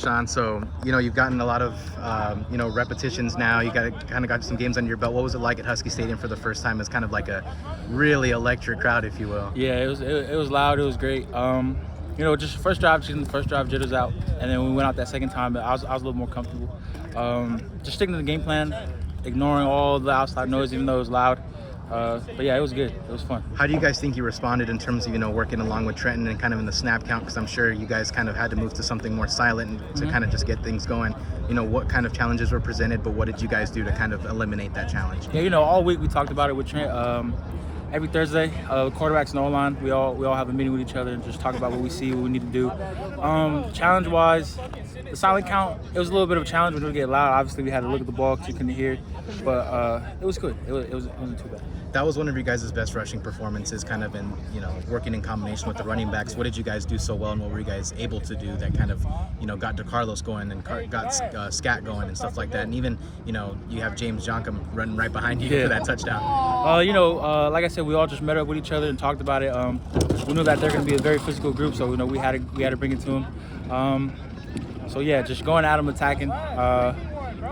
Sean, so you've gotten a lot of repetitions now. You got some games under your belt. What was it like at Husky Stadium for the first time? It's kind of like a really electric crowd, if you will. Yeah, it was loud. It was great. Just first drive jitters out, and then we went out that second time. But I was a little more comfortable. Just sticking to the game plan, ignoring all the outside noise, even though it was loud. But yeah, it was good. It was fun. How do you guys think you responded in terms of working along with Trenton and kind of in the snap count? Because I'm sure you guys kind of had to move to something more silent to kind of just get things going. What kind of challenges were presented, but what did you guys do to kind of eliminate that challenge? Yeah, all week we talked about it with Trent. Every Thursday, quarterbacks and O-line, we all have a meeting with each other and just talk about what we see, what we need to do. Challenge-wise, the silent count, it was a little bit of a challenge when it would get loud. Obviously, we had to look at the ball because you couldn't hear, but it was good. It wasn't too bad. That was one of you guys' best rushing performances, kind of in working in combination with the running backs. What did you guys do so well, and what were you guys able to do that kind of got DeCarlos going and got Scat going and stuff like that? And even you have James Joncom running right behind you for that touchdown. Like I said, we all just met up with each other and talked about it. We knew that they're going to be a very physical group, so we had to bring it to them. So yeah, just going at them, attacking.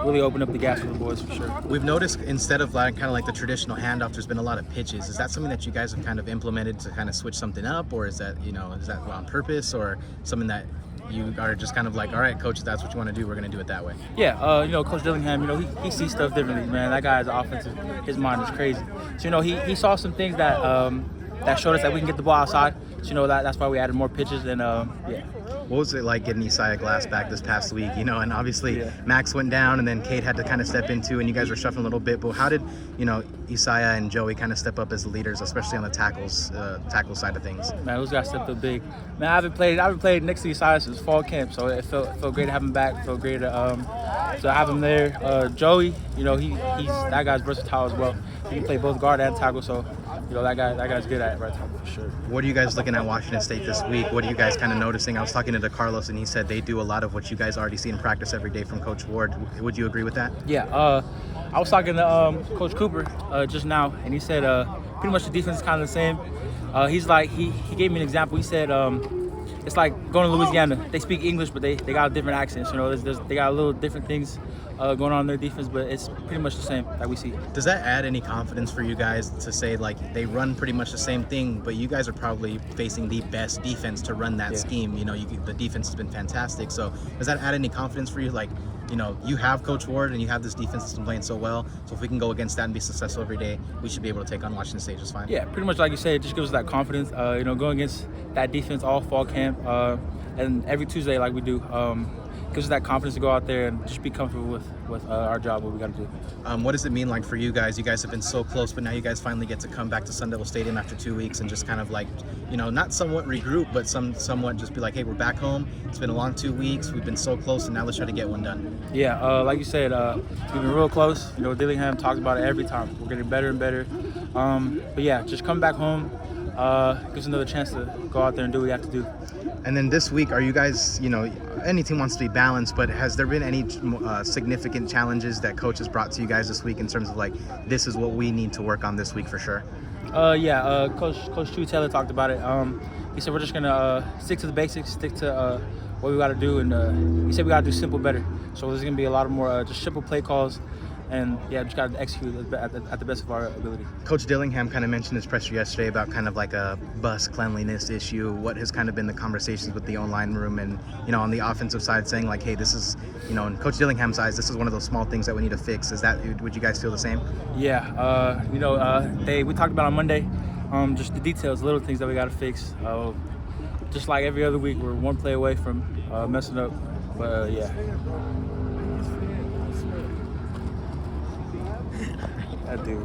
Really opened up the gas for the boys for sure. We've noticed instead of kind of like the traditional handoff, there's been a lot of pitches. Is that something that you guys have kind of implemented to kind of switch something up, or is that is that on purpose, or something that you are just kind of like, all right, coach, if that's what you want to do, we're going to do it that way? Yeah, Coach Dillingham, he sees stuff differently, man. That guy's offensive, his mind is crazy. So he saw some things that that showed us that we can get the ball outside. So that's why we added more pitches and yeah. What was it like getting Isaiah Glass back this past week? And obviously Max went down, and then Cade had to kind of step into, and you guys were shuffling a little bit. But how did Isaiah and Joey kind of step up as the leaders, especially on the tackle side of things? Man, those guys stepped up big. Man, I haven't played next to Isaiah since fall camp, so it felt great to have him back. It felt great to have him there. Joey, he's that guy's versatile as well. He can play both guard and tackle, so that guy's good at it right tackle for sure. What are you guys looking at Washington State this week? What are you guys kind of noticing? I was talking to DeCarlos, and he said they do a lot of what you guys already see in practice every day from Coach Ward. Would you agree with that? Yeah. I was talking to Coach Cooper just now, and he said pretty much the defense is kind of the same. He's like he gave me an example. He said it's like going to Louisiana. They speak English, but they got different accents. They got a little different things going on in their defense, but it's pretty much the same that we see. Does that add any confidence for you guys to say they run pretty much the same thing, but you guys are probably facing the best defense to run that scheme? The defense has been fantastic. So does that add any confidence for you? You have Coach Ward and you have this defense that's been playing so well. So if we can go against that and be successful every day, we should be able to take on Washington State just fine. Yeah, pretty much like you said, it just gives us that confidence. Going against that defense all fall camp and every Tuesday like we do. Gives us that confidence to go out there and just be comfortable with our job, what we got to do. What does it mean like for you guys? You guys have been so close, but now you guys finally get to come back to Sun Devil Stadium after 2 weeks and just kind of not somewhat regroup, but somewhat just be like, hey, we're back home. It's been a long 2 weeks. We've been so close, and now let's try to get one done. Yeah, like you said, we've been real close. Dillingham talks about it every time. We're getting better and better. But yeah, just come back home. Gives us another chance to go out there and do what we have to do. And then this week, are you guys, any team wants to be balanced, but has there been any significant challenges that coach has brought to you guys this week in terms of this is what we need to work on this week for sure? Coach Chu Taylor talked about it. He said we're just gonna stick to the basics, stick to what we got to do, and he said we got to do simple better. So there's gonna be a lot of more just simple play calls. And yeah, just got to execute at the best of our ability. Coach Dillingham kind of mentioned his presser yesterday about kind of like a bus cleanliness issue. What has kind of been the conversations with the O-line room and, on the offensive side saying hey, this is, in Coach Dillingham's eyes, this is one of those small things that we need to fix. Would you guys feel the same? Yeah, we talked about on Monday, just the details, little things that we got to fix. Just like every other week, we're one play away from messing up, but yeah. I do.